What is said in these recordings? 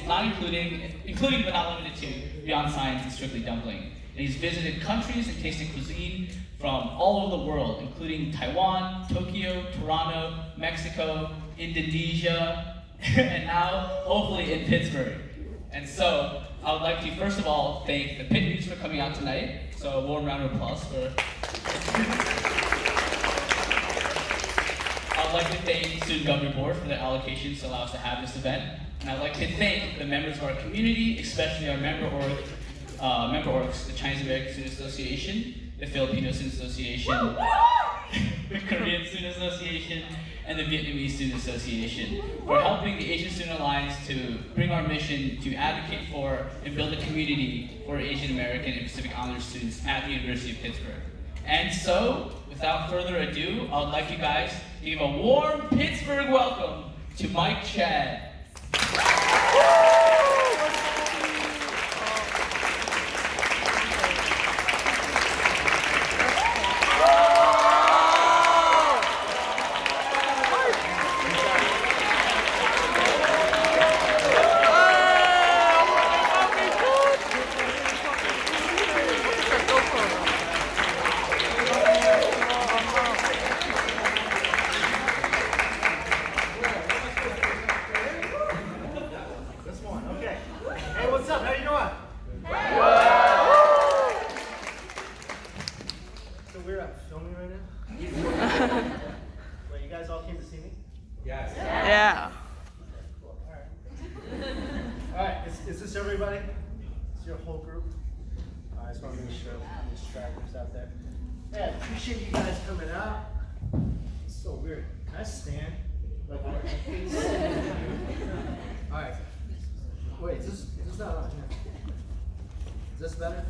not including but not limited to Beyond Science and Strictly Dumpling. And he's visited countries and tasted cuisine from all over the world, including Taiwan, Tokyo, Toronto, Mexico, Indonesia, and now, hopefully, in Pittsburgh. And so, I would like to, first of all, thank the Pitt News for coming out tonight. So, a warm round of applause for... I would like to thank the Student Government Board for their allocations to allow us to have this event. And I'd like to thank the members of our community, especially our member orgs, the Chinese American Student Association, the Filipino Student Association, the Korean Student Association, and the Vietnamese Student Association for helping the Asian Student Alliance to bring our mission to advocate for and build a community for Asian American and Pacific Islander students at the University of Pittsburgh. And so, without further ado, I would like you guys to give a warm Pittsburgh welcome to Mike Chen. Is this everybody? Is your whole group? I just want to make sure the distractors out there. Yeah, appreciate you guys coming out. It's so weird. Can I stand? Like, what? All right. Wait, is this not on here? Is this better?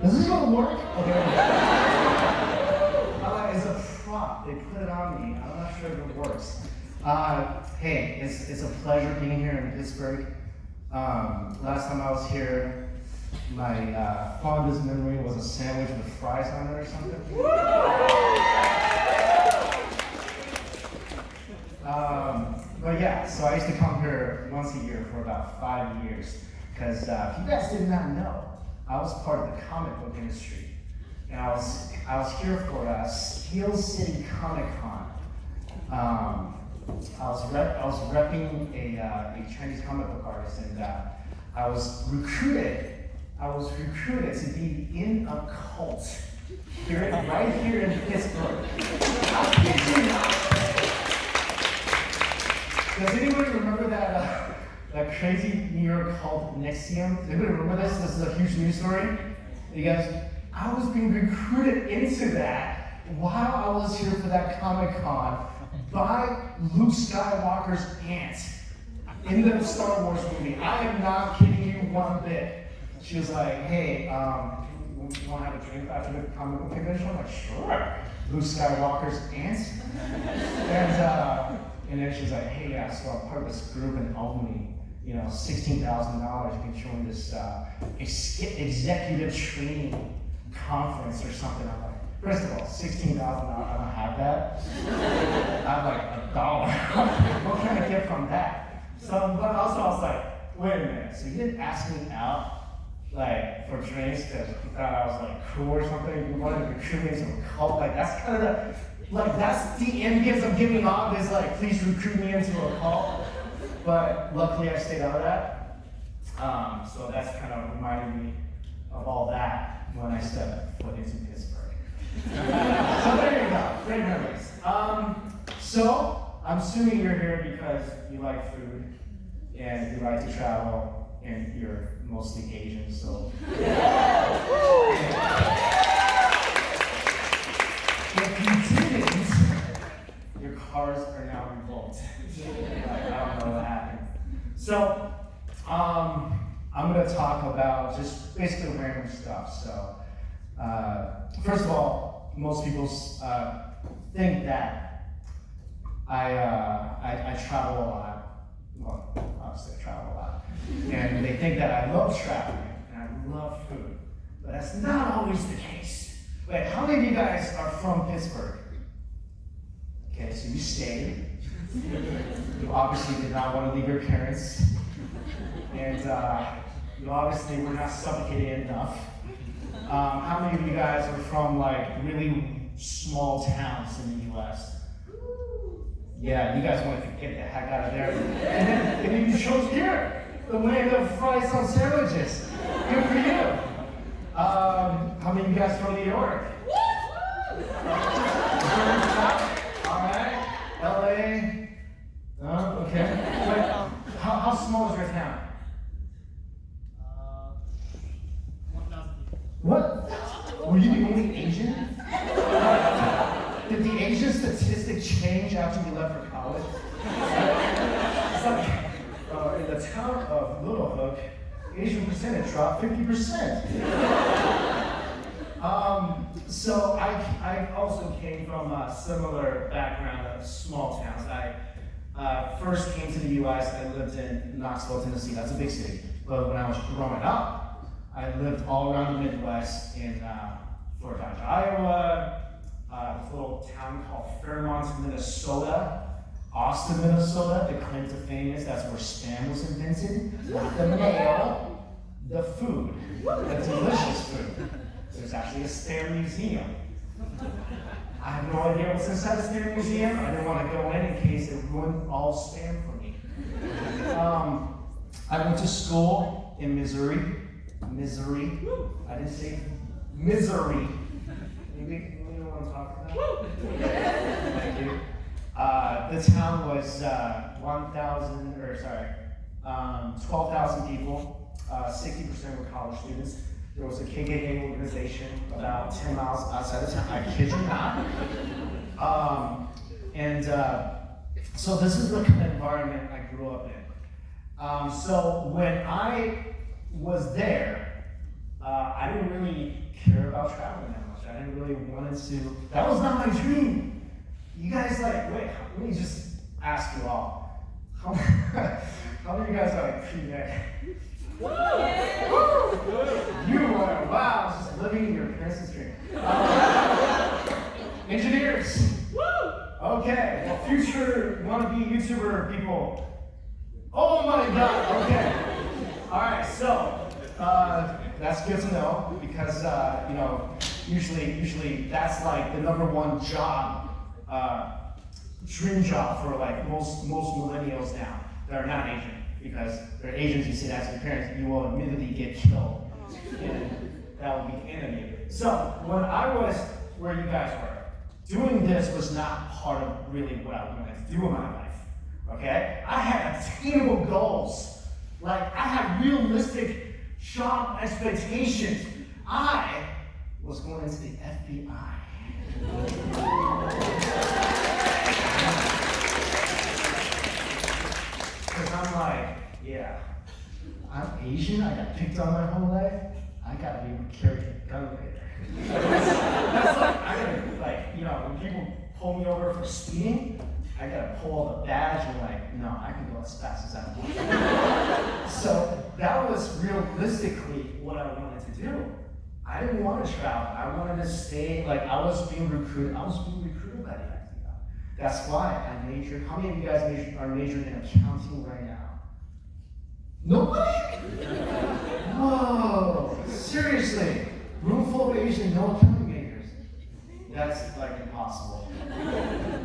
Is this gonna work? Okay. It's a prop. They put it on me. I'm not sure if it works. Hey, it's a pleasure being here in Pittsburgh. Last time I was here, my fondest memory was a sandwich with fries on it or something. But yeah, so I used to come here once a year for about 5 years. Because if you guys did not know, I was part of the comic book industry. And I was here for Steel City Comic Con. I was repping a Chinese comic book artist, and I was recruited to be in a cult right here in Pittsburgh. Does anybody remember that crazy New York cult Nexium? Does anybody remember this? This is a huge news story. You guys, I was being recruited into that while I was here for that Comic Con by Luke Skywalker's aunt in the Star Wars movie. I am not kidding you one bit. She was like, hey, you want to have a drink after the comic book convention? I'm like, sure. Luke Skywalker's aunt. And then she's like, hey, yeah, so I'm part of this group and only, $16,000 you can join this executive training conference or something. I'm like, first of all, $16,000, I don't have that. I have like $1. What can I get from that? So, but also I was like, wait a minute, so you didn't ask me out like for drinks because you thought I was like cool or something? You wanted to recruit me into a cult? Like that's kind of that's the ambience I'm giving off is like, please recruit me into a cult. But luckily I stayed out of that. So that's kind of reminded me of all that when I stepped foot into Pittsburgh. So there you go, great memories. So I'm assuming you're here because you like food and you like to travel and you're mostly Asian, so. If you didn't, your cars are now revoked. I don't know what happened. So, I'm going to talk about just basically random stuff. So, first of all, most people think that I travel a lot. Well, obviously I travel a lot. And they think that I love traveling and I love food. But that's not always the case. Wait, how many of you guys are from Pittsburgh? Okay, so you stayed. You obviously did not want to leave your parents. and obviously we're not suffocated enough. How many of you guys are from like really small towns in the U.S.? Yeah, you guys want to get the heck out of there. And then you chose here, the land of fries on sandwiches. Good for you. How many of you guys from New York? All right. LA. Okay. Wait, how small is your town? 1,000 people. What? Were you the only Asian? Did the Asian statistic change after you left for college? It's like, in the town of Little Hook, Asian percentage dropped 50%. So I also came from a similar background of small towns. I first came to the U.S. I lived in Knoxville, Tennessee. That's a big city. But when I was growing up, I lived all around the Midwest in Fort Dodge, Iowa, this little town called Fairmont, Minnesota, Austin, Minnesota. The claim to fame is that's where Spam was invented, not the mail, the food, the delicious food. There's actually a Spam museum. I have no idea what's inside the Spam museum. I didn't want to go in case it ruined all Spam for me. I went to school in Missouri. I didn't say Missouri. Maybe you know what I'm talking about? Thank you. The town was 12,000 people. 60% were college students. There was a KKK organization about 10 miles outside of town. I kid you not. So this is the kind of environment I grew up in. So when I was there, I didn't really care about traveling that much. I didn't really want to. That was not my dream. You guys wait, let me just ask you all. How many of you guys are like pre-med? You are, wow, just living in your parents' dream. Engineers. Okay, well, future wannabe YouTuber people. Oh my God, okay. All right, so that's good to know because usually that's like the #1 job, dream job for like most millennials now that are not Asian. Because they're Asians, you say that to your parents, you will immediately get killed. And that will be the end of you. So when I was where you guys were, doing this was not part of really what I wanted to do in my life. Okay? I had attainable goals. Like I had realistic job expectations. I was going into the FBI. Because I'm like, yeah, I'm Asian, I got picked on my whole life, I gotta be able to carry a gun later. That's like, I gotta, when people pull me over for speeding, I gotta pull out the badge and no, I can go as fast as I want. So that was realistically what I wanted to do. I didn't want to travel, I wanted to stay, I was being recruited by the FBI. That's why I majored. How many of you guys are majoring in accounting right now? Nobody? Whoa, seriously. Room full of Asian, no accounting majors. That's impossible.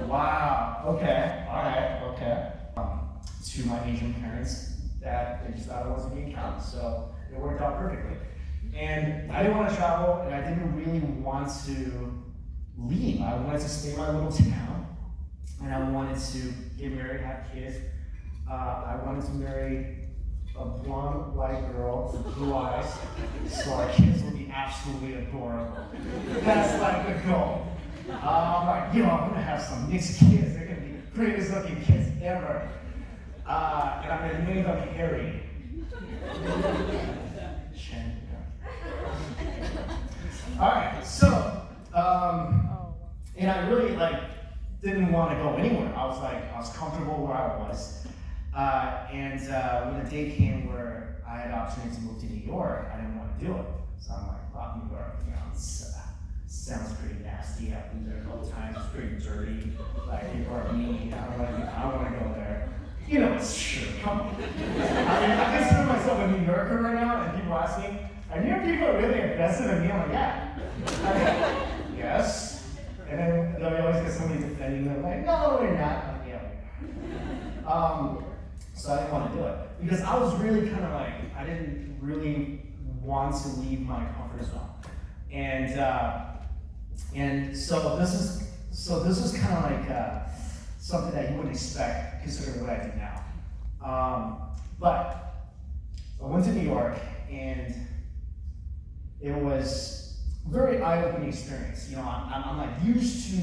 Wow, okay, all right, okay. To my Asian parents, that they just thought I wasn't being accountant, so it worked out perfectly. And I didn't want to travel, and I didn't really want to leave. I wanted to stay in my little town. And I wanted to get married, have kids. I wanted to marry a blonde white girl with blue eyes, so our kids would be absolutely adorable. That's the goal. I'm gonna have some mixed kids. They're gonna be the greatest looking kids ever. And I'm gonna name them Harry. Chen. All right, so, and I really didn't want to go anywhere. I was comfortable where I was. And when the day came where I had the opportunity to move to New York, I didn't want to do it. So I'm like, wow, New York, sounds pretty nasty. I've been there a couple times. It's pretty dirty. People are mean. I don't want to go there. It's true. Come on. I consider myself people ask me, are New York people really aggressive? And me, I'm like, yeah. Yes. And then they'll always get somebody defending them, like, no, we're not. I'm like, yeah, we are. So I didn't want to do it. Because I was really kind of like, I didn't really want to leave my comfort zone. And so this is kind of like something that you wouldn't expect considering what I do now. But I went to New York, and it was a very eye-opening experience. You know, I'm like used to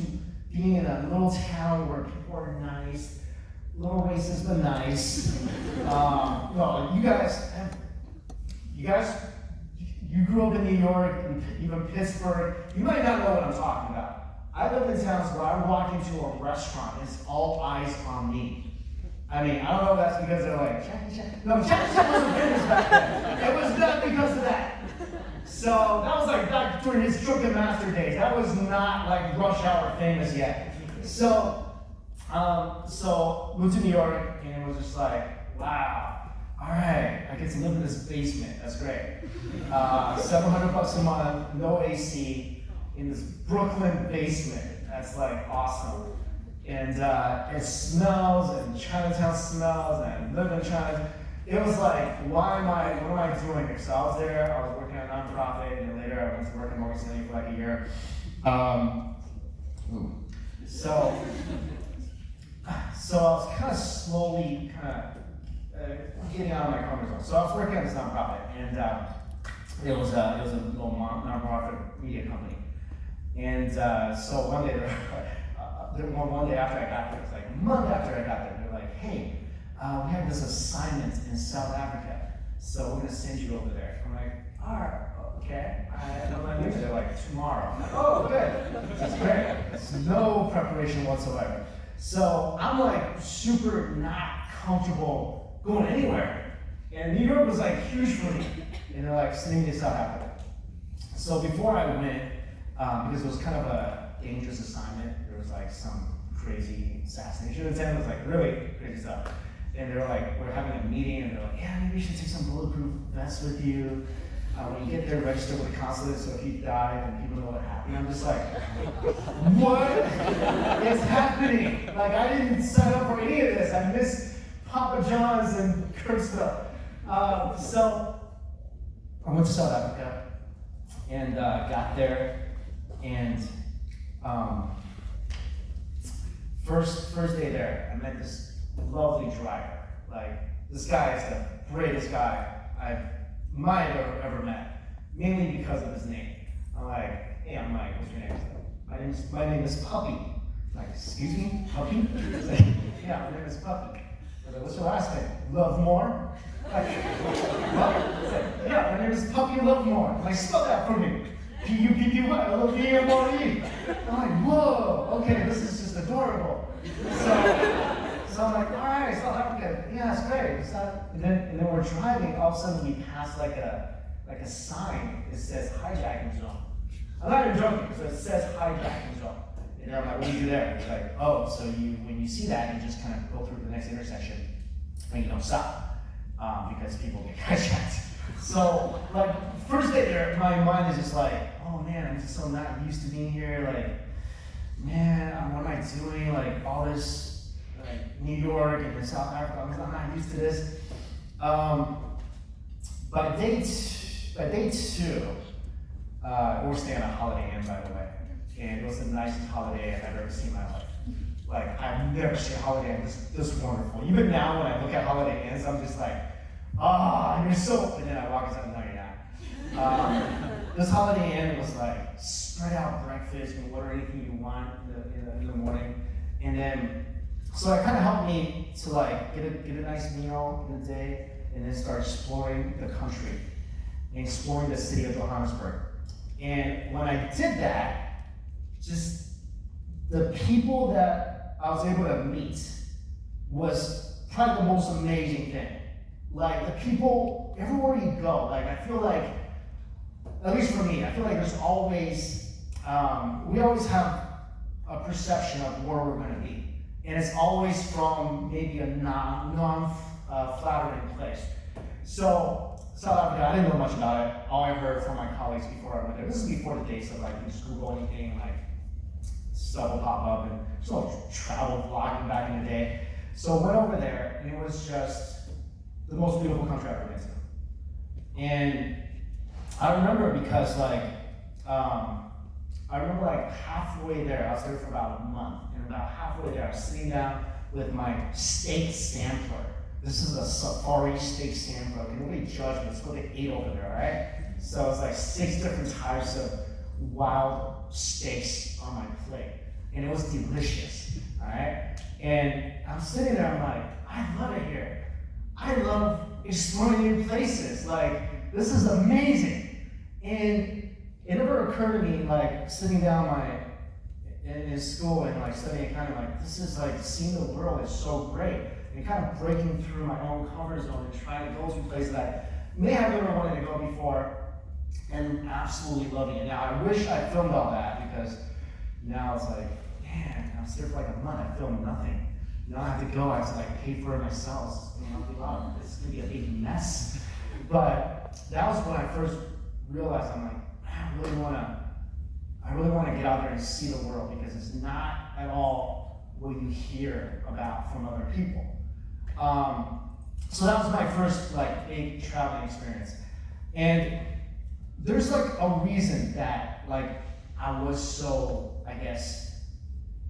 being in a little town where people are nice, a little racist but nice. No, you grew up in New York, even Pittsburgh. You might not know what I'm talking about. I live in towns where I walk into a restaurant, it's all eyes on me. I mean, I don't know if that's because they're like, Chen. No, Chen wasn't famous back then. It was not because of that. So that was like back during his Drunken Master days. That was not like Rush Hour famous yet. So moved to New York, and it was just like, wow, all right, I get to live in this basement. That's great. $700 a month, no AC, in this Brooklyn basement. That's like awesome. And it smells, and Chinatown smells, and I live in China. It was like, what am I doing here? So I was there, I was working at a nonprofit, and then later I went to work at Morgan Stanley for like a year. So I was kind of slowly getting out of my comfort zone. So I was working at this nonprofit, and it was a little nonprofit media company. And so one day after I got there, it was like a month after I got there, they're like, hey, we have this assignment in South Africa, so we're gonna send you over there. I'm like, all right, okay. I'm like, leaving there like tomorrow. I'm like, oh, good, that's great. There's no preparation whatsoever. So I'm like super not comfortable going anywhere. And New York was like huge for me. And they're like sending me to South Africa. So before I went, because it was kind of a dangerous assignment, there was like some crazy assassination attempt, it was like really crazy stuff. And they were like, we're having a meeting, and they're like, yeah, maybe you should take some bulletproof vests with you. When you get there, register with the consulate, so if you die, then people know what happened. I'm just like, what is happening? Like, I didn't sign up for any of this. I missed Papa John's and Kurt stuff. So I went to South Africa and got there, and first day there, I met this lovely driver. Like, this guy is the greatest guy I might have ever met, mainly because of his name. I'm like, hey, what's your name? He's like, my name is Puppy. I'm like, excuse me, Puppy? He's like, yeah, my name is Puppy. I was like, what's your last name? Lovemore? Like, what? He's like, yeah, my name is Puppy Lovemore. I'm like, spell that for me. P-U-P-P-Y, L-O-V-M-O-R-E. I'm like, whoa, okay, this is just adorable. So I'm like, all right, South Africa, yeah, it's great. And then we're driving, all of a sudden we pass like a sign that says hijacking zone. I'm not even joking, so it says hijacking zone. And I'm like, what do you do there? It's like, oh, so when you see that, you just kind of go through the next intersection and you don't stop because people get hijacked. So like, first day there, my mind is just like, oh man, I'm just so not used to being here. Like, man, what am I doing? Like all this, like New York and then South Africa, I'm not used to this. By day two, we're staying at Holiday Inn, by the way, and it was the nicest holiday I've ever seen in my life. Like, I've never seen a Holiday Inn this wonderful. Even now, when I look at Holiday Inns, I'm just like, you're so, and then I walk inside, no, you're not. This Holiday Inn was like, spread out breakfast, you can order anything you want in the morning, and then, so it kind of helped me to like get a nice meal in the day, and then start exploring the country, and exploring the city of Johannesburg. And when I did that, just the people that I was able to meet was probably the most amazing thing. Like the people, everywhere you go, like I feel like, at least for me, I feel like there's always, we always have a perception of where we're gonna be. And it's always from maybe a non-flattering place. So South Africa, I didn't know much about it. All I heard from my colleagues before I went there, this is before the days of like, you just Google anything, like, stuff will pop up, and there's no travel vlogging back in the day. So I went over there, and it was just the most beautiful country I've ever been to. And I remember because like, halfway there, I was there for about a month, and about halfway there, I was sitting down with my steak sampler. This is a safari steak sampler. Okay, nobody judge me, it's what they ate over there, right? So it's like 6 different types of wild steaks on my plate, and it was delicious, all right? And I'm sitting there, I'm like, I love it here. I love exploring new places. Like, this is amazing. And it never occurred to me, like, sitting down in school and like studying, kind of like, this is like, seeing the world is so great. And kind of breaking through my own comfort zone and trying to go to places that I may have never wanted to go before, and absolutely loving it. Now, I wish I filmed all that, because now it's like, man, I was here for like a month, I filmed nothing. Now I have to go, I have to like pay for it myself. It's gonna be a big mess. But that was when I first realized, I'm like, man, I really wanna get out there and see the world, because it's not at all what you hear about from other people. So that was my first like big traveling experience. And there's like a reason that like I was so, I guess,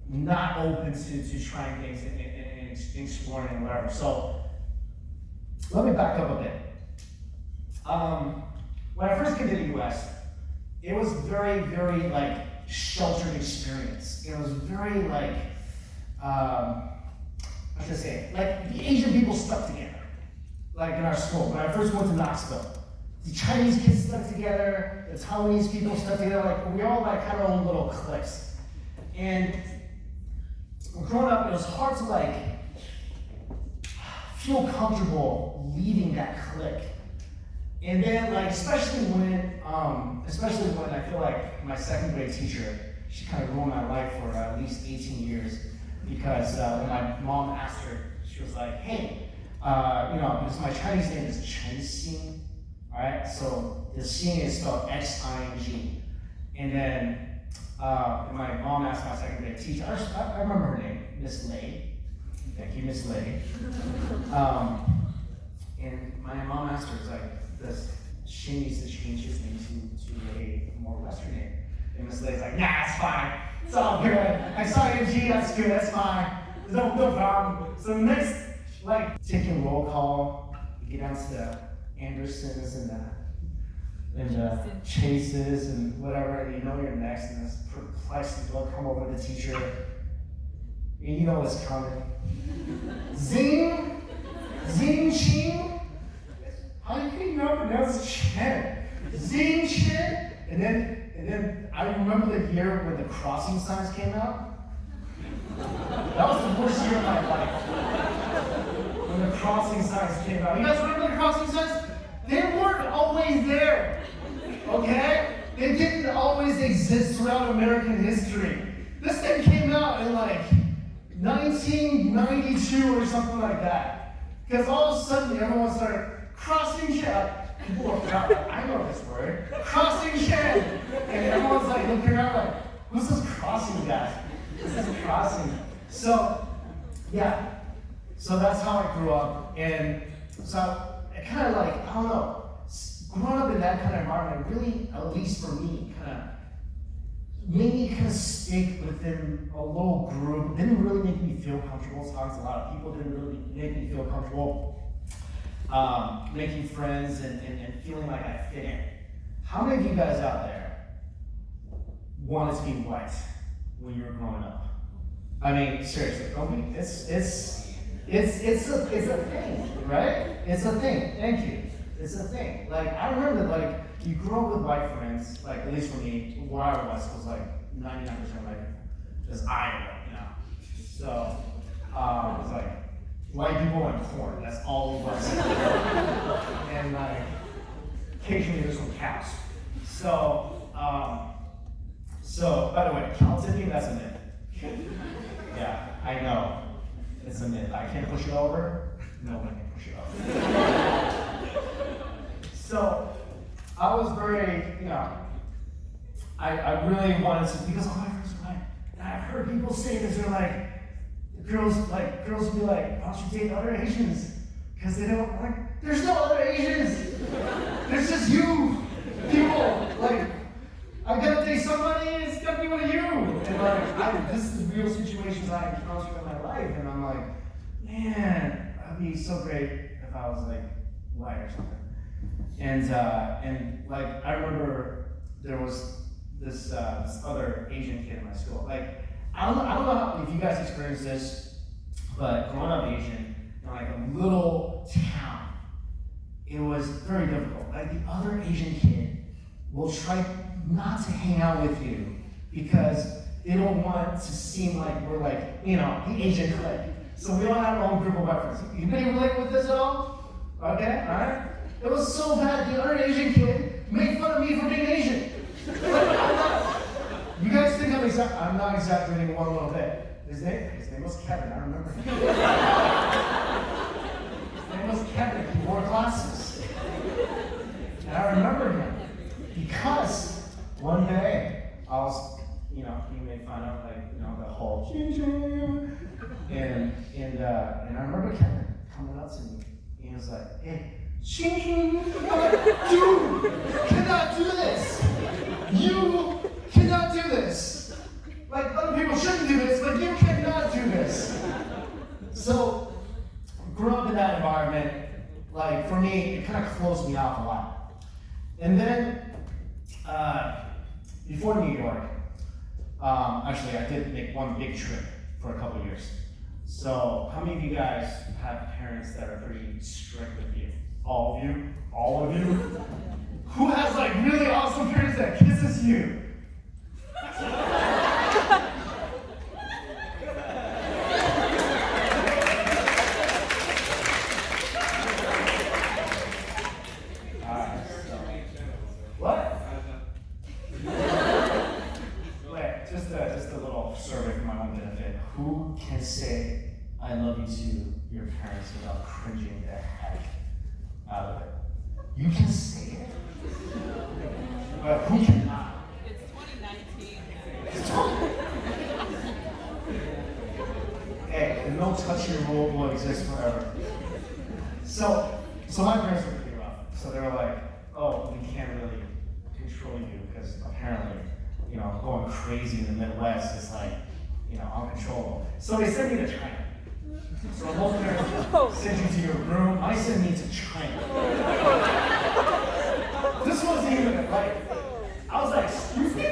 not open to trying things and exploring and whatever. So let me back up a bit. When I first came to the US, it was very, very like sheltered experience. It was very like, I should say, like the Asian people stuck together, like in our school. When I first went to Knoxville, the Chinese kids stuck together, the Taiwanese people stuck together, like we all like had our own little cliques. And growing up, it was hard to like feel comfortable leaving that clique. And then like, especially when I feel like my second grade teacher, she kind of ruined my life for at least 18 years. Because when my mom asked her, she was like, hey, because my Chinese name is Chen, all right? So the Xing is spelled X-I-N-G. And then my mom asked my second grade teacher, I remember her name, Miss Lei. Thank you, Miss Lei. And my mom asked her, like, does she needs to change his name to a more Western name? And Miss Lei's like, nah, it's fine. It's all good. X-I-N-G, that's good, that's fine. No problem. So next, like, taking roll call, you get down to the Andersons and the Chases and whatever, and you know you're next, and this perplexed look come over the teacher, and you know what's coming. Zing Ching? How can you not pronounce Chen? Zing Chen? And then I remember the year when the crossing signs came out. That was the worst year of my life. When the crossing signs came out. You guys remember the crossing signs? They weren't always there. Okay? They didn't always exist throughout American history. This thing came out in like 1992 or something like that. Because all of a sudden everyone started crossing Chen. People were proud, like, I know this word. Crossing Chen. And everyone's like looking around like, who's this crossing guy? This is crossing. So, yeah. So that's how I grew up. And so it kind of like, I don't know, growing up in that kind of environment really, at least for me, kind of made me kind of stick within a little group. Didn't really make me feel comfortable talking to a lot of people. Didn't really make me feel comfortable making friends and feeling like I fit in. How many of you guys out there wanted to be white when you were growing up? I mean, seriously, don't be. It's a thing, right? It's a thing. Thank you. It's a thing. Like I remember, like you grew up with white friends. Like at least for me, where I was like 99% like just Iowa, you know. So it was like white people and corn. That's all it was. And like occasionally there's some cows. So by the way, cow tipping, that's a myth. Yeah, I know. It's a myth. I can't push it over. No one can push it over. I was very, I really wanted to, because all my friends were white. And I've heard people say this, they're like, girls will be like, why don't you date other Asians? Because they don't, like, there's no other Asians. There's just you, people. Like, I gotta date somebody, it's gotta be one of you. And like, this is the real situations I encounter in my life. And I'm like, man, that'd be so great if I was like white or something. And like, I remember there was this other Asian kid in my school. Like, I don't know if you guys experienced this, but growing up Asian in like a little town, it was very difficult. Like, the other Asian kid will try not to hang out with you because they don't want to seem like we're like, the Asian clique. So we all have our own group of reference. Anybody relate with this at all? Okay, all right. It was so bad. The other Asian kid made fun of me for being Asian. You guys think I'm not exaggerating one little bit. His name was Kevin. I remember him. His name was Kevin. He wore glasses. And I remember him because one day I was, he made fun of the whole and I remember Kevin coming up to me and he was like, hey, I'm like, dude, you cannot do this. You cannot do this. Like, other people shouldn't do this, but you cannot do this. So, growing up in that environment, like, for me, it kind of closed me off a lot. And then, before New York, actually, I did make one big trip for a couple years. So, how many of you guys have parents that are pretty strict with you? All of you? All of you? Who has like really awesome parents that kisses you? What? Wait, just a little survey for my own benefit. Who can say I love you to your parents without cringing the heck out of it? You can say it, but who cannot? It's 2019. Hey, the no touching rule will exist forever. So my parents were pretty rough. So they were like, oh, we can't really control you because apparently, going crazy in the Midwest is like, uncontrollable. So they sent me to China. So most parents send you to your room. I sent me to China. This wasn't even like, I was like, excuse me?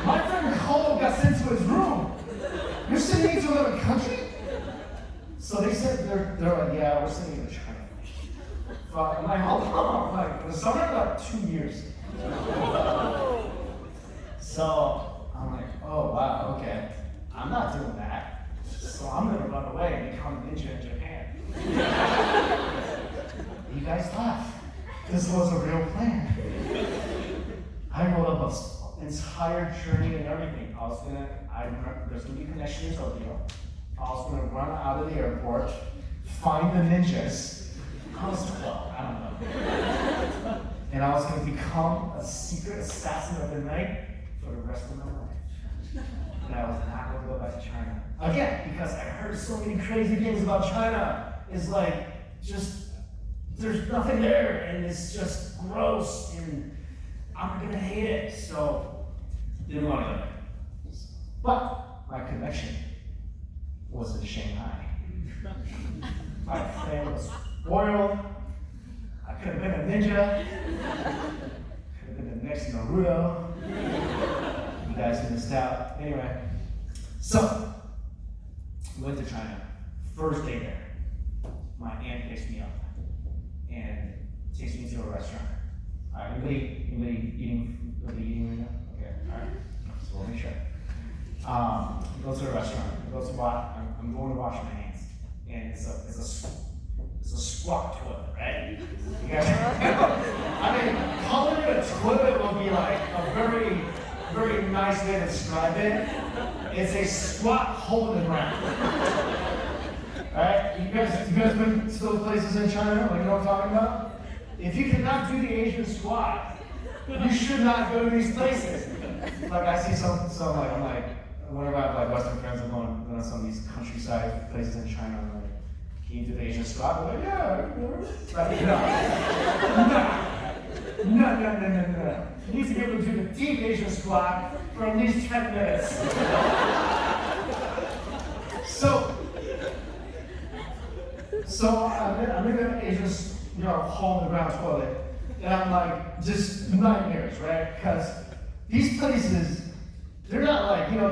My friend Cole got sent to his room. You're sending me to another country? So they said, they're like, yeah, we're sending you to China. I'm like, how long? Like, the summer, like 2 years. So I'm like, oh, wow, okay. I'm not doing that. So I'm gonna run away and become a ninja in Japan. You guys laugh. This was a real plan. I wrote up an entire journey and everything. I remember there's gonna be a connection in Tokyo. I was gonna run out of the airport, find the ninjas. I was 12, I don't know. And I was gonna become a secret assassin of the night for the rest of my life. And I was not going to go back to China. Again, because I heard so many crazy things about China. It's like, there's nothing there, and it's just gross, and I'm going to hate it. So, didn't want to go there. But my connection was in Shanghai. My plan was spoiled. I could have been a ninja. Could have been the next Naruto. You guys missed out. Anyway, so we went to China. First day there, my aunt picks me up and takes me to a restaurant. All right, anybody eating right now? Okay, all right. So we'll make sure. We go to a restaurant. I'm going to wash my hands, and it's a squat toilet, right? You guys, I mean, calling it a toilet will be like a very, very nice way to describe it. It's a squat hole in the ground. Right? You guys been to those places in China? Like, you know what I'm talking about? if you cannot do the Asian squat, you should not go to these places. Like I see some like I'm like whenever I have like Western friends, I'm going to some of these countryside places in China. I'm like, can you do the Asian squat? I'm like, yeah. Like, no. You need to be able to do the deep Asian squat for at least 10 minutes. So I'm in an Asian, hole in the ground toilet, and I'm like, just nightmares, right? Because these places, they're not like, you go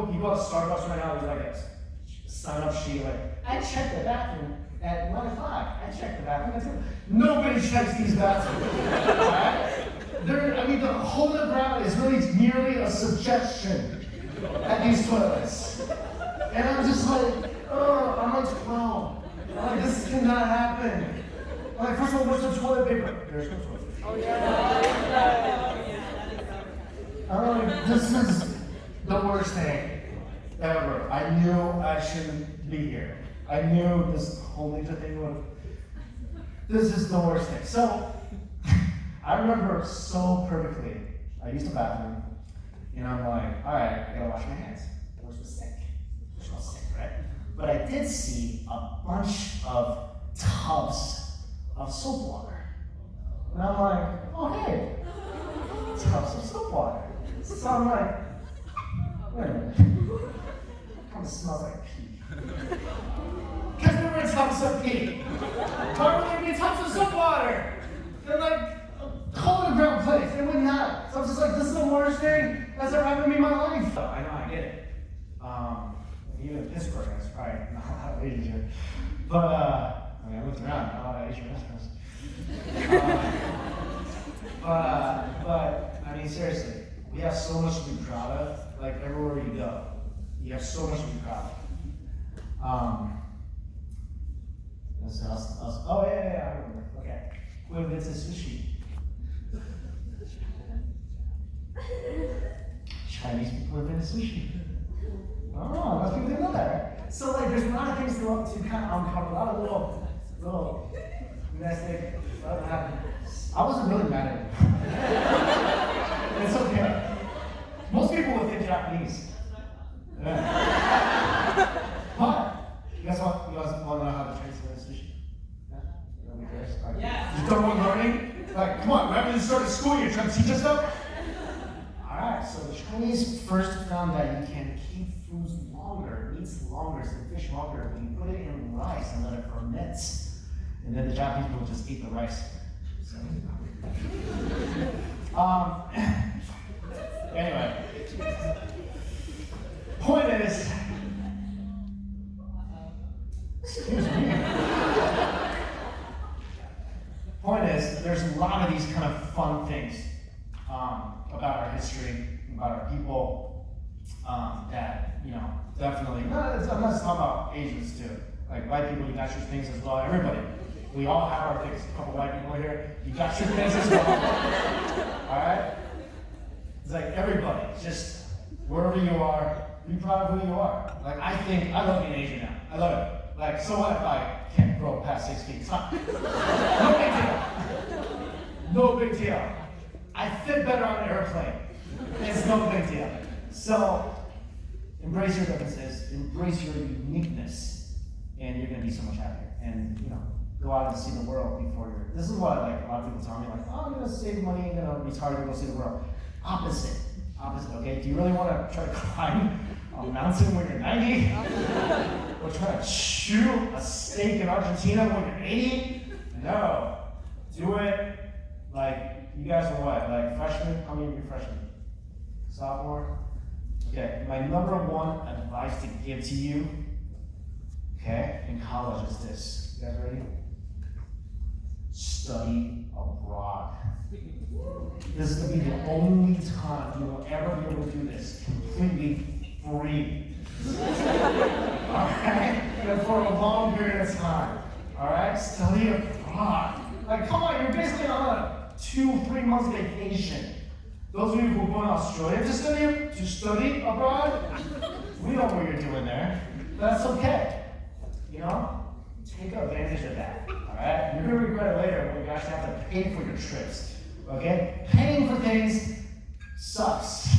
to Starbucks right now, there's like a sign up sheet, like, I checked the bathroom at 1 o'clock. I checked the bathroom. Nobody checks these bathrooms, right? The hole in the ground is really merely a suggestion at these toilets. And I'm just like, oh, I'm like 12. I'm like, this cannot happen. I'm like, first of all, where's the toilet paper? There's no toilet paper. Oh, yeah. I'm like, this is the worst thing ever. I knew I shouldn't be here. I knew this whole ninja thing was, this is the worst thing. So, I remember so perfectly, I used the bathroom, and I'm like, all right, I gotta wash my hands. Where's the sink? There's no sink, right? But I did see a bunch of tubs of soap water. And I'm like, oh hey, tubs of soap water. So I'm like, wait a minute, it kind of smells like pee. Because there were tubs of pee. Why would there be tubs of soap water? They're like, hole in the ground place, it would not. So I'm just like, this is the worst thing that's ever happened to me in my life. I know, I get it. Even in Pittsburgh, that's probably not a lot of Asians here. But, I looked around, not a lot of Asian restaurants. But, seriously, we have so much to be proud of. Like, everywhere you go, you have so much to be proud of. Oh, yeah, I remember. Okay. It's a sushi. Chinese people have been to sushi. Oh, most people didn't know that, right? So there's a lot of things to kind of uncover, a lot of little domestic stuff happened. I wasn't really mad at it. It's okay. Most people would think Japanese. Yeah. But you guys want to know how the Chinese learn sushi? Yeah? Nobody cares? Right? Yeah. You don't want learning? Like, come on, remember you started school, you're trying to teach us stuff? Alright, so the Chinese first found that you can keep foods longer, meats longer, so fish longer, when you put it in rice and let it ferment. And then the Japanese people just eat the rice. So, anyway. Point is, excuse me. Point is, there's a lot of these kind of fun things about our history, about our people, that, definitely, I'm not just talking about Asians too. Like white people, you got your things as well, everybody. We all have our things. A couple white people here, you got your things as well. Alright? It's like everybody, just wherever you are, be proud of who you are. Like I love being Asian now. I love it. Like, so what if I can't grow past 6 feet? It's fine. No big deal. No big deal. I fit better on an airplane. It's no big deal. So, embrace your differences, embrace your uniqueness, and you're going to be so much happier. And, go out and see the world before you're. This is what a lot of people tell me, like, oh, I'm going to save money, I'm going to retire and go see the world. Opposite, okay? Do you really want to try to climb a mountain when you're 90? Or try to chew a steak in Argentina when you're 80? No. Do it like, you guys are what? Like freshmen? How many of you freshmen? Sophomore? Okay, my number one advice to give to you, okay, in college is this. You guys ready? Study abroad. This is going to be the only time you will ever be able to do this completely free. Alright? And for a long period of time. Alright? Study abroad. Like, come on, you're basically on a 2-3 months vacation. Those of you who go to Australia to study abroad, we know what you're doing there. That's okay. Take advantage of that. Alright? You're gonna regret it later when you actually have to pay for your trips, okay? Paying for things sucks.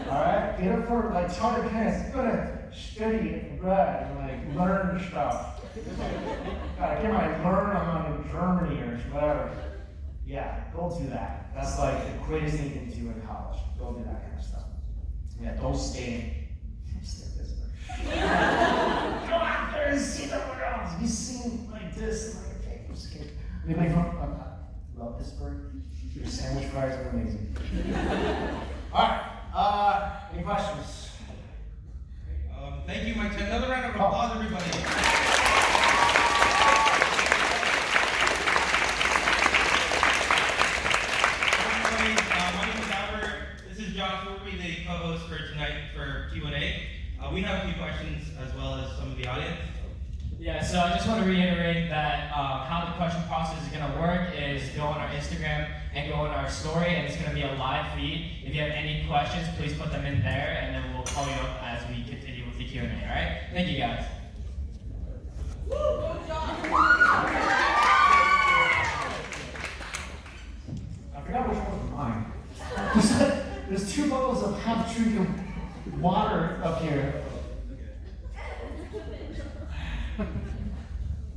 Alright? You know, for like charter parents, you're gonna study abroad and like learn stuff. I can't learn I'm in Germany or whatever. Yeah, go do that. That's like the greatest thing you can do in college. Go do that kind of stuff. Yeah, don't stay in Pittsburgh. Go out there and see the world. You seen like this and like, okay, I'm just kidding. Anybody from love Pittsburgh? Your sandwich fries are amazing. Alright, any questions? Thank you, Mike Chen. Another round of applause, everybody. My name is Albert. This is Josh. We'll be the co-host for tonight for Q&A. We have a few questions as well as some of the audience. Yeah, so I just want to reiterate that how the question process is going to work is go on our Instagram and go on our story, and it's going to be a live feed. If you have any questions, please put them in there, and then we'll call you up as we continue with the Q&A, all right? Thank you, guys. I forgot which one was mine. There's two bottles of half-drinking water up here.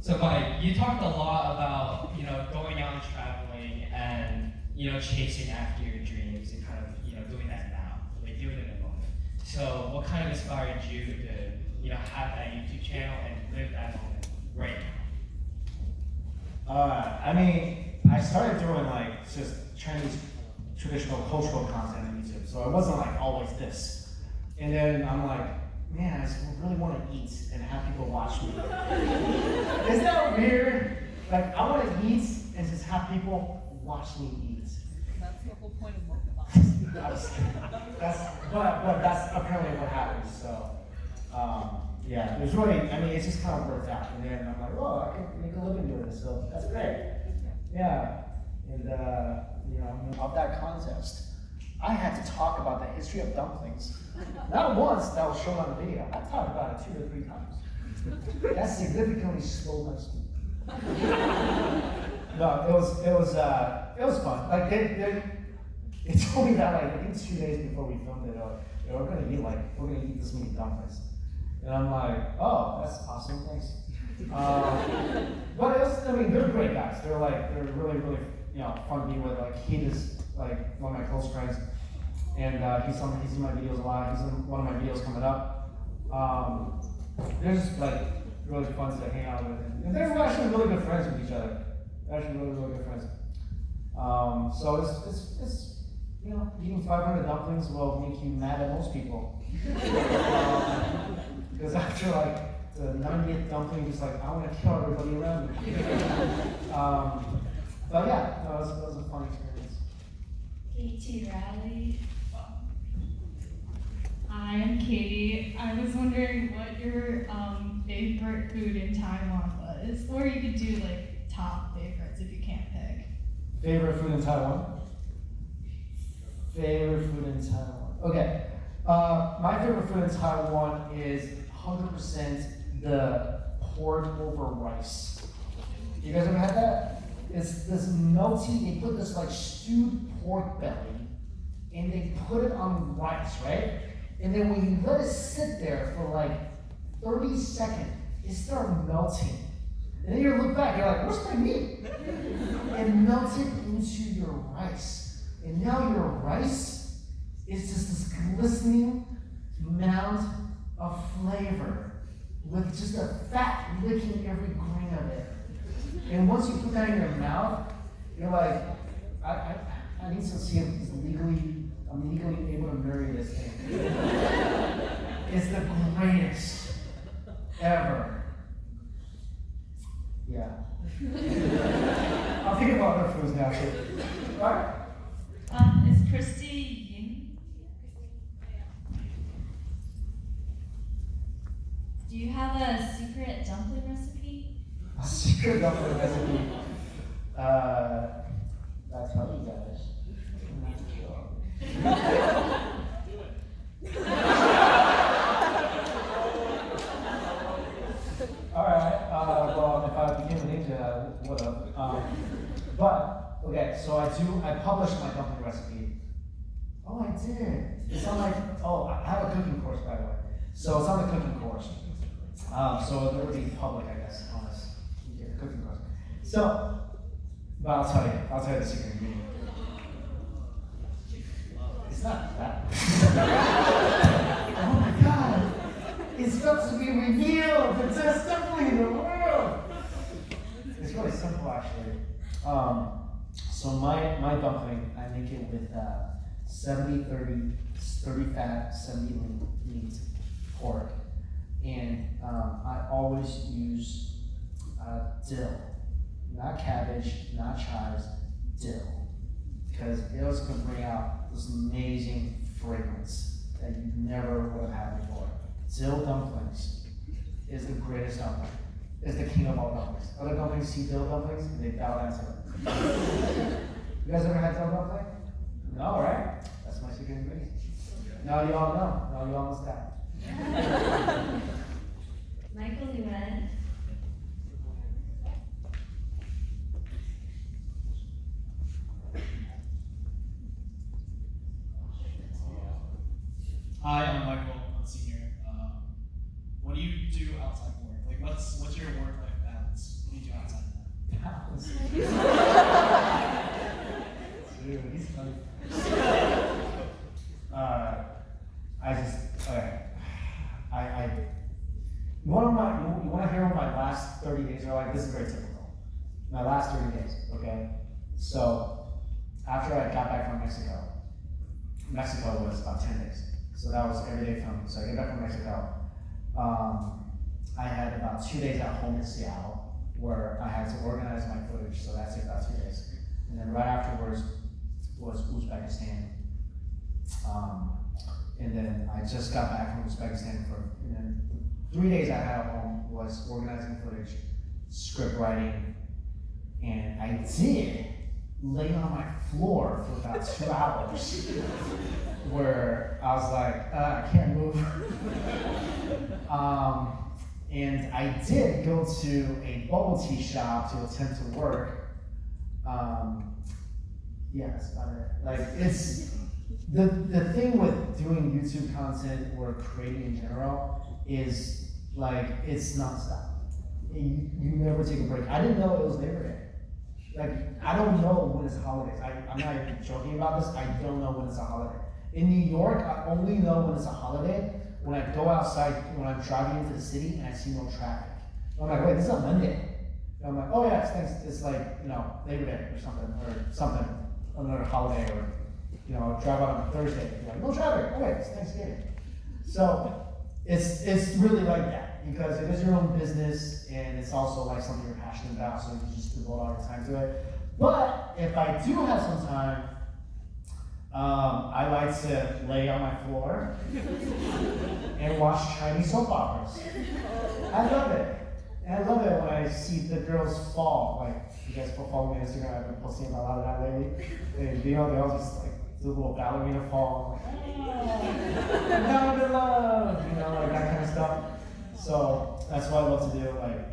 So Mike, you talked a lot about, going out and traveling and, chasing after your dreams and kind of, doing that now, like doing it in the moment. So what kind of inspired you to, have that YouTube channel and live that moment right now? I mean, I started doing like just Chinese traditional cultural content on YouTube. So it wasn't like always this. And then I'm like, man, I just really want to eat and have people watch me. Isn't that weird? Like, I want to eat and just have people watch me eat. That's the whole point of mukbang. But that's apparently what happens. So, yeah, there's really, it's just kind of worked out. And then I'm like, oh, I can make a living doing this. So that's great. Yeah. And, of that contest, I had to talk about the history of dumplings. Not once that was shown on the video. I talked about it 2 or 3 times. That significantly slowed my speed. No, it was fun. Like they told me that like I think 2 days before we filmed it, we're gonna eat this many dumplings. And I'm like, oh, that's awesome, thanks. But it was, they're great guys. They're really, really, fun to be with. Like he is like one of my close friends. And he's in my videos a lot. He's in one of my videos coming up. They're just like really fun to hang out with. And they're actually really good friends with each other. They're actually really, really good friends. So it's eating 500 dumplings will make you mad at most people. Because after like the 90th dumpling, just like I want to kill everybody around me. But yeah, no, it was a fun experience. Katie Raleigh. Hi, I'm Katie. I was wondering what your favorite food in Taiwan was, or you could do like top favorites if you can't pick. Favorite food in Taiwan? Favorite food in Taiwan. Okay. My favorite food in Taiwan is 100% the pork over rice. You guys ever had that? It's this melty, they put this like stewed pork belly and they put it on rice, right? And then when you let it sit there for like 30 seconds, it starts melting. And then you look back, you're like, where's my meat? And melted into your rice. And now your rice is just this glistening mound of flavor with just a fat licking every grain of it. And once you put that in your mouth, you're like, I need to see if I'm legally able to marry this thing. It's the greatest ever. Yeah. I'll think about other foods now too. All right. Is Christy Yin? Do you have a secret dumpling recipe? A secret dumpling recipe. That's how you guys. Alright, well, if I became a ninja, I would have. But Okay, so I published my dumpling recipe. Oh, I did. It's on I have a cooking course, by the way. So it's on the cooking course. So it'll be public, I guess, on this cooking course. So, but I'll tell you the secret ingredient. It's not that. Oh my God. It's got to be revealed. It's just definitely in the world. It's really simple, actually. So my dumpling, I make it with 30 fat, 70 meat, pork. And I always use dill. Not cabbage, not chives, dill. Because it's going to bring out this amazing fragrance that you never would have had before. Dill dumplings is the greatest dumpling. It's the king of all dumplings. Other dumplings see dill dumplings and they bow down to it. You guys ever had dill dumpling? No, right? That's my secret ingredient. Now you all know. Now you all must die. Michael Nguyen. Hi, I'm Michael. I'm a senior. What do you do outside of work? Like, what's your work-life balance? What do you do outside of that? Dude, he's funny. You want to hear what my last 30 days are like? This is very typical. My last 30 days, okay? So, after I got back from Mexico was about 10 days. So that was everyday filming. So I get back from Mexico. I had about 2 days at home in Seattle where I had to organize my footage. So that took about 2 days. And then right afterwards was Uzbekistan. And then I just got back from Uzbekistan and then 3 days I had at home was organizing footage, script writing, and I did lay on my floor for about 2 hours where I was like, I can't move. And I did go to a bubble tea shop to attempt to work. Yeah, that's about it. Like, it's the thing with doing YouTube content or creating in general is like it's nonstop. You never take a break. I didn't know it was Labor Day. Like, I don't know when it's holidays. I'm not even joking about this. I don't know when it's a holiday. In New York, I only know when it's a holiday when I go outside, when I'm driving into the city and I see no traffic. I'm like, wait, this is a Monday. And I'm like, oh yeah, it's like, Labor Day or something, another holiday, or, drive out on a Thursday. You're like, no traffic. Oh wait, it's Thanksgiving. So it's really like that because it is your own business and it's also like something you're passionate about, so you just devote all your time to it. But if I do have some time, I like to lay on my floor and watch Chinese soap operas. I love it. And I love it when I see the girls fall. Like, you guys follow me on Instagram, I've been posting a lot of that lately. They all just like do a little ballerina fall. Like, down to love, like that kind of stuff. So that's what I love to do. Like,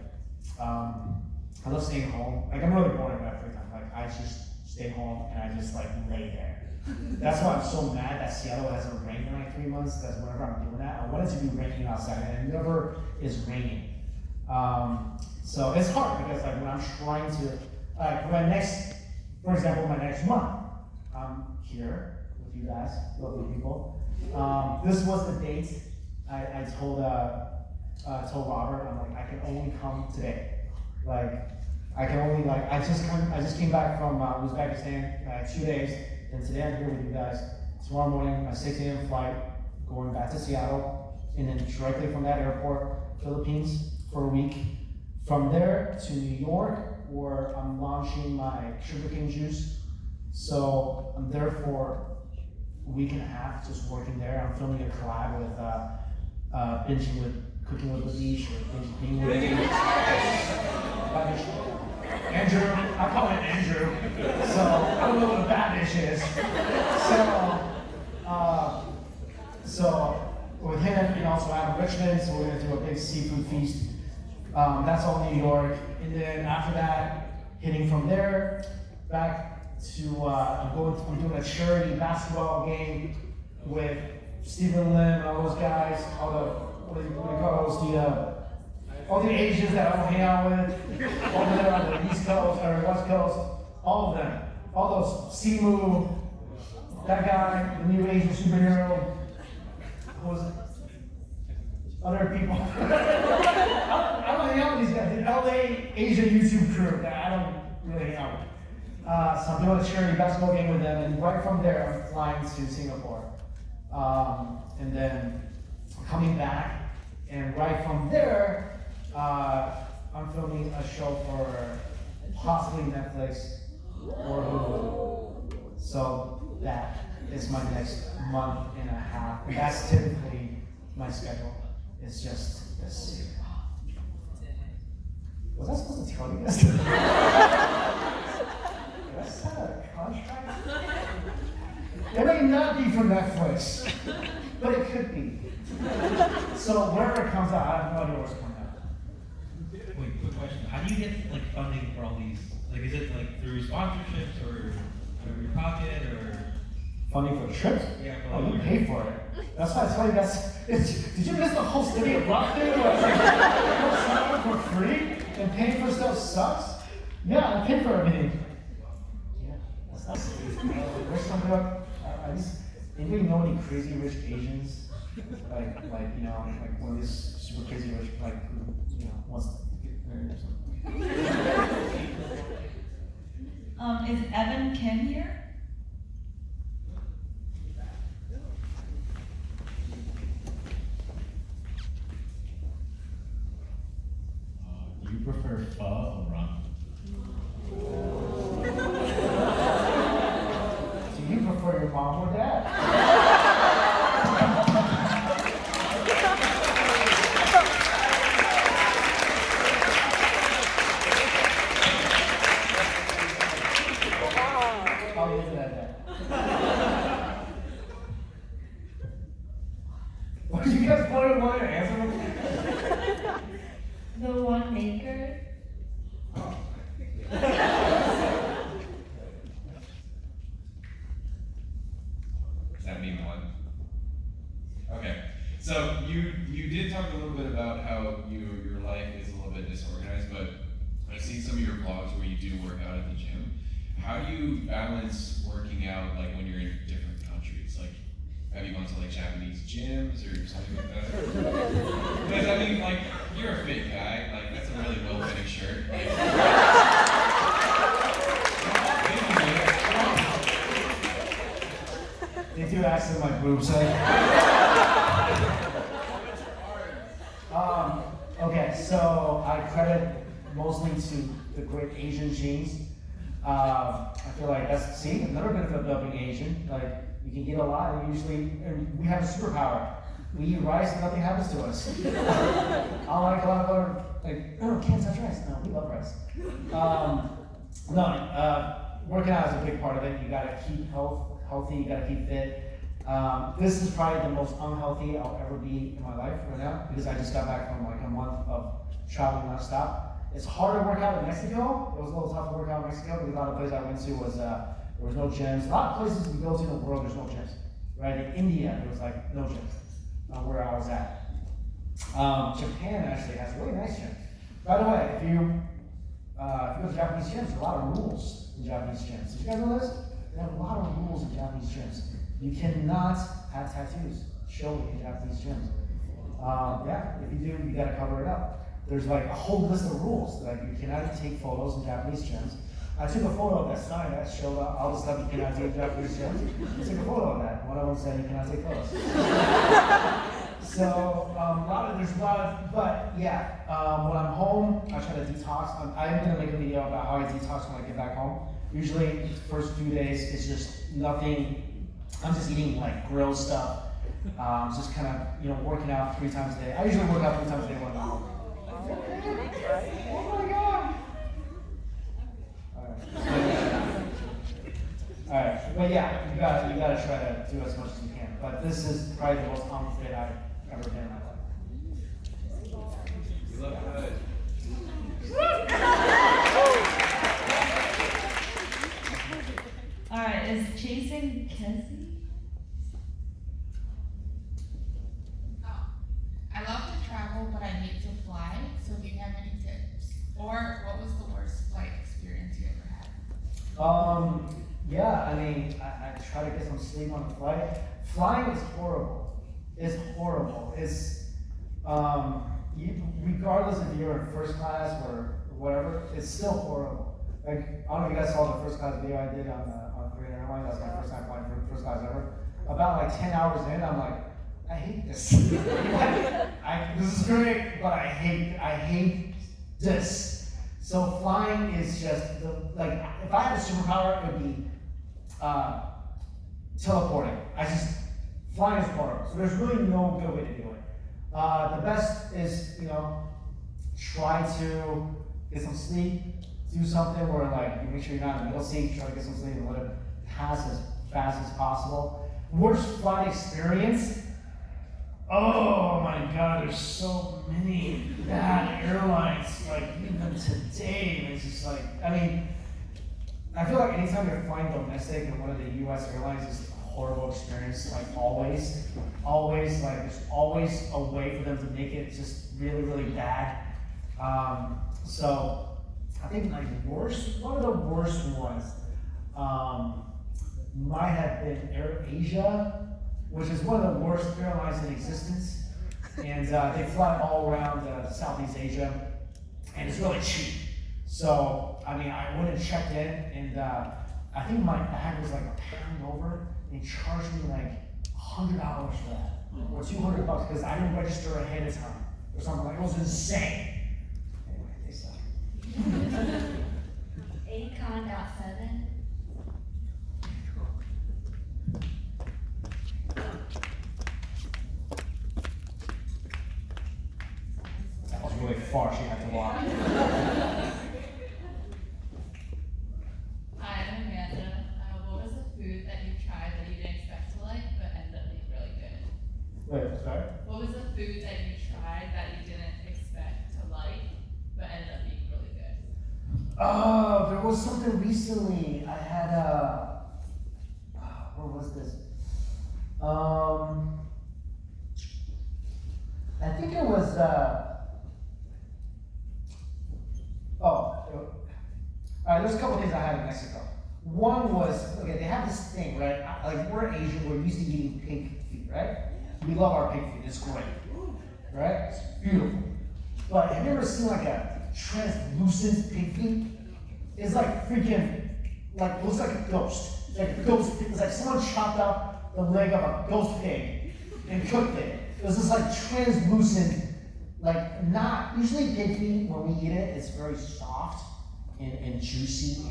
I love staying home. Like, I'm really bored in my free time. Like, I just stay home and I just like lay there. That's why I'm so mad that Seattle hasn't rained in like 3 months, because whenever I'm doing that, I want it to be raining outside, and it never is raining. So it's hard because like when I'm trying to, like for example, my next month, I'm here with you guys, lovely people. This was the date I told Robert, I'm like, I can only come today. Like, I can only I just came back from Uzbekistan, 2 days. And today I'm here with you guys. Tomorrow morning, my 6 a.m. flight, going back to Seattle, and then directly from that airport, Philippines for a week. From there to New York, where I'm launching my sugarcane juice. So I'm there for a week and a half, just working there. I'm filming a collab with Cooking with Ladish, or Being with Ladish. Andrew, I call it Andrew, so I don't know what a bad dish is. So with him and also Adam Richmond, so we're gonna do a big seafood feast. That's all New York, and then after that, hitting from there back I'm doing a charity basketball game with Stephen Lim, all those guys, all the, what do you call those, all the Asians that I don't hang out with, over there on the East Coast or West Coast, all of them, all those, Simu, that guy, the new Asian superhero, who was it? Other people. I don't hang out with these guys, the LA Asian YouTube crew that I don't really hang out with. So I'm doing a charity basketball game with them, and right from there, I'm flying to Singapore. And then coming back, and right from there, I'm filming a show for possibly Netflix or Hulu. So that is my next month and a half. And that's typically my schedule. It's just this. Was I supposed to tell you this? Did I sign a contract? It may not be from Netflix, but it could be. So wherever it comes out, I have no idea where it's coming out. Wait, quick question. How do you get like funding for all these? Like, is it like through sponsorships or out of your pocket or? Funding for the trips? Yeah. Oh, you pay for it. That's why I tell you did you miss the whole study abroad thing? Where it's like, sign up for free and paying for stuff sucks? Yeah, I pay for everything. Yeah, that's not there's something about, anybody know any crazy rich Asians? Like, you know, like one of these super crazy rich, like, you know, wants to get married or something. Is Evan Kim here? Do you prefer pho or ramen? Do you prefer your mom or dad? I'll leave it at that. What, you guys want to answer? The one maker. Does that mean one? Okay. So you did talk a little bit about how your life is a little bit disorganized, but I've seen some of your vlogs where you do work out at the gym. How do you balance working out like when you're in different countries? Like, have you gone to like Japanese gyms or something like that? Because I mean, like, you're a fit guy. Like, that's a really well-fitting shirt. Like, They do accent my boobs. Okay, so I credit mostly to the great Asian genes. I feel like that's, see, another benefit of being Asian. Like, you can get a lot, and and we have a superpower. We eat rice and nothing happens to us. Unlike a lot of other, like, oh, can't touch rice. No, we love rice. Working out is a big part of it. You gotta keep healthy, you gotta keep fit. This is probably the most unhealthy I'll ever be in my life right now, because I just got back from like a month of traveling nonstop. It's hard to work out in Mexico. It was a little tough to work out in Mexico because a lot of places I went to was there was no gyms. A lot of places we go to in the world, there's no gyms. Right? In India, there was like no gyms where I was at. Japan actually has really nice gyms. By the way, if you go to Japanese gyms, there's a lot of rules in Japanese gyms. Did you guys know this? They have a lot of rules in Japanese gyms. You cannot have tattoos showing in Japanese gyms. Yeah, if you do, you gotta cover it up. There's like a whole list of rules. Like, you cannot take photos in Japanese gyms. I took a photo of that sign that showed all the stuff you cannot do in Japanese gyms. I took a photo of that. One of them said you cannot take photos. So there's a lot of, but yeah, when I'm home, I try to detox. I'm gonna make a video about how I detox when I get back home. Usually, the first few days, it's just nothing. I'm just eating like grilled stuff. Just kind of, working out 3 times a day. I usually work out 3 times a day when I'm home. Oh my God! All right, but yeah, you gotta try to do as much as you can. But this is probably the most unfit I've ever been in my life. you look good. is chasing Kessie. Oh, I love to travel, but I hate to fly. So do you have any tips? Or what was the worst flight experience you ever had? Yeah, I mean, I try to get some sleep on the flight. Flying is horrible. It's horrible. It's, regardless if you're in first class or whatever, it's still horrible. Like, I don't know if you guys saw the first class video I did on Culinary. That was my first time flying for first class ever. About like 10 hours in, I'm like, I hate this. This is great, but I hate this. So flying is just, like, if I had a superpower, it would be teleporting. Flying is horrible. So there's really no good way to do it. The best is, try to get some sleep, do something where like, you make sure you're not in the middle seat, try to get some sleep and let it pass as fast as possible. Worst flight experience? Oh my God, there's so many bad airlines, like even today, it's just like, I mean, I feel like anytime you're flying domestic and one of the US airlines is a horrible experience, like always, like there's always a way for them to make it just really, really bad. So I think like one of the worst ones might have been Air Asia, which is one of the worst airlines in existence. And they fly all around Southeast Asia, and it's really cheap. So, I mean, I went and checked in, and I think my bag was like a pound over. They charged me like $100 for that, or $200 because I didn't register ahead of time, or something like. It was insane. Anyway, they suck. 8con.7. That was really far. She had to walk. Hi, I'm Amanda. What was the food that you tried that you didn't expect to like, but ended up being really good? Wait, sorry? What was the food that you tried that you didn't expect to like, but ended up being really good? Oh, there was something recently. I had where was this? I think it was there's a couple things I had in Mexico. One was, okay, they have this thing, right? Like, we're Asian, we're used to eating pig feet, right? We love our pig feet, it's great, right? It's beautiful. But have you ever seen like a translucent pig feet? It's like freaking, like, it looks like a ghost. Like a ghost pig. It's like someone chopped out the leg of a ghost pig and cooked it. It was just like translucent, like not, usually pig feet, when we eat it, it's very soft and juicy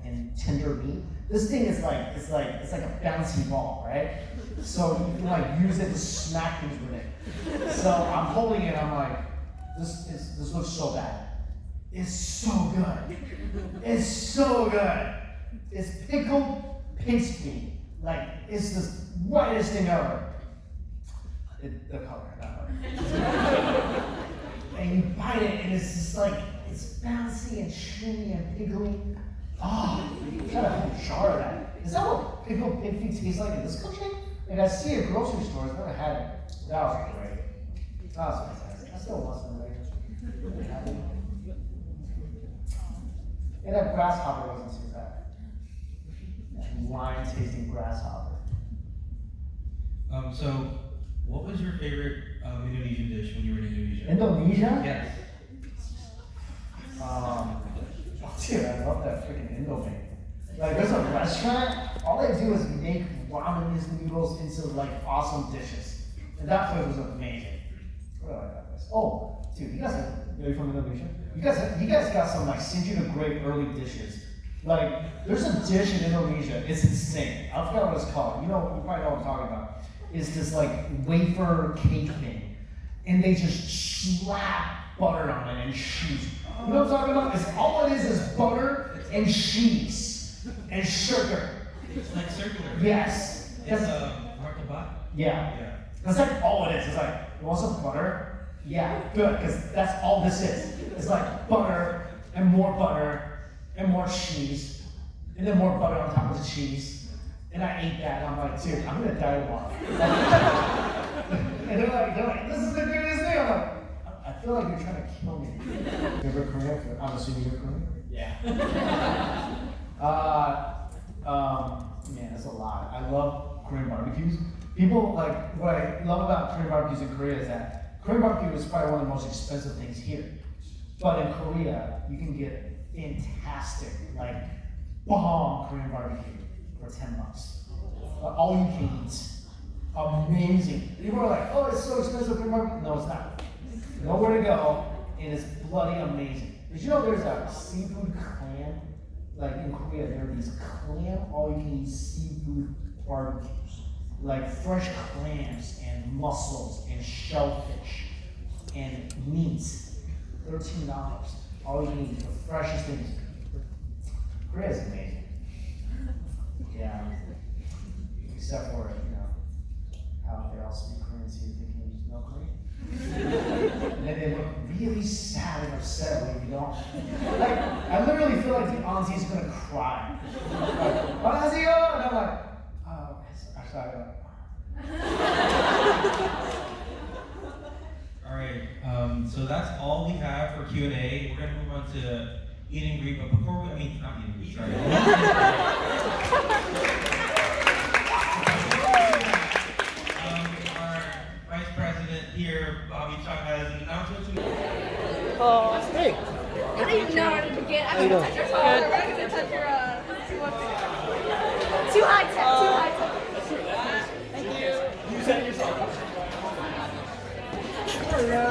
and tender meat. This thing is like, it's like a bouncy ball, right? So you can like use it to smack things with it. So I'm holding it, I'm like, this looks so bad. It's so good. It's so good. It's pickled pig's feet. Like, it's the whitest thing ever. The color, not her. And you bite it, and it's just like, it's bouncy and chewy and piggly. Oh, you gotta have a jar of that. Is that what pickled pig feet taste like in this country? Like, I see it at grocery stores, never had it. That was great. That was fantastic. I still want some later. And that grasshopper wasn't too bad. That wine-tasting grasshopper. So, what was your favorite Indonesian dish when you were in Indonesia? Indonesia? Yes. Dude, I love that freaking Indo-man. Like, there's a restaurant, all they do is make ramen noodles into like awesome dishes. And that place was amazing. What do I like that place? Oh, dude, you are you from Indonesia? You guys got some like Sinju the Great early dishes. Like, there's a dish in Indonesia, it's insane. I forgot what it's called. You probably know what I'm talking about. It's this like wafer cake thing. And they just slap butter on it and cheese. You know what I'm talking about? It's all it is butter and cheese and sugar. It's like circular. Yes. It's martabak. Yeah. That's like all it is. It's like, you want some butter? Yeah, good, because that's all this is. It's like butter and more cheese, and then more butter on top of the cheese. And I ate that, and I'm like, dude, I'm gonna die tomorrow. And they're like, this is the greatest thing. I'm like, I feel like you're trying to kill me. Favorite Korean food? I'm assuming you're Korean? Yeah. Man, that's a lot. I love Korean barbecues. People like, what I love about Korean barbecues in Korea is that Korean barbecue is probably one of the most expensive things here. But in Korea, you can get fantastic, like, bomb Korean barbecue for $10. All you can eat. Amazing. People are like, oh, it's so expensive Korean barbecue. No, it's not. Nowhere to go, and it's bloody amazing. Did you know there's a seafood clam? Like in Korea, there are these clam, all you can eat seafood barbecues. Like fresh clams and mussels and shellfish and meat. $13. All you can eat, the freshest things. Korea is amazing. Yeah. Except for, how they all speak Korean, so you're thinking you know Korean. And then they look really sad and upset when you don't. Like, I literally feel like the auntie's gonna cry. Like, 안녕하세요! And I'm like, oh, sorry. All right, so that's all we have for Q&A. We're gonna move on to eat and greet, but before we, not eat and greet, sorry. Our Vice President here, Bobby Chuck, has an announcement to make. Hey. I didn't know where to begin. I'm gonna touch your phone. I'm gonna touch your too high tech. Thank you. You said it yourself. Hello.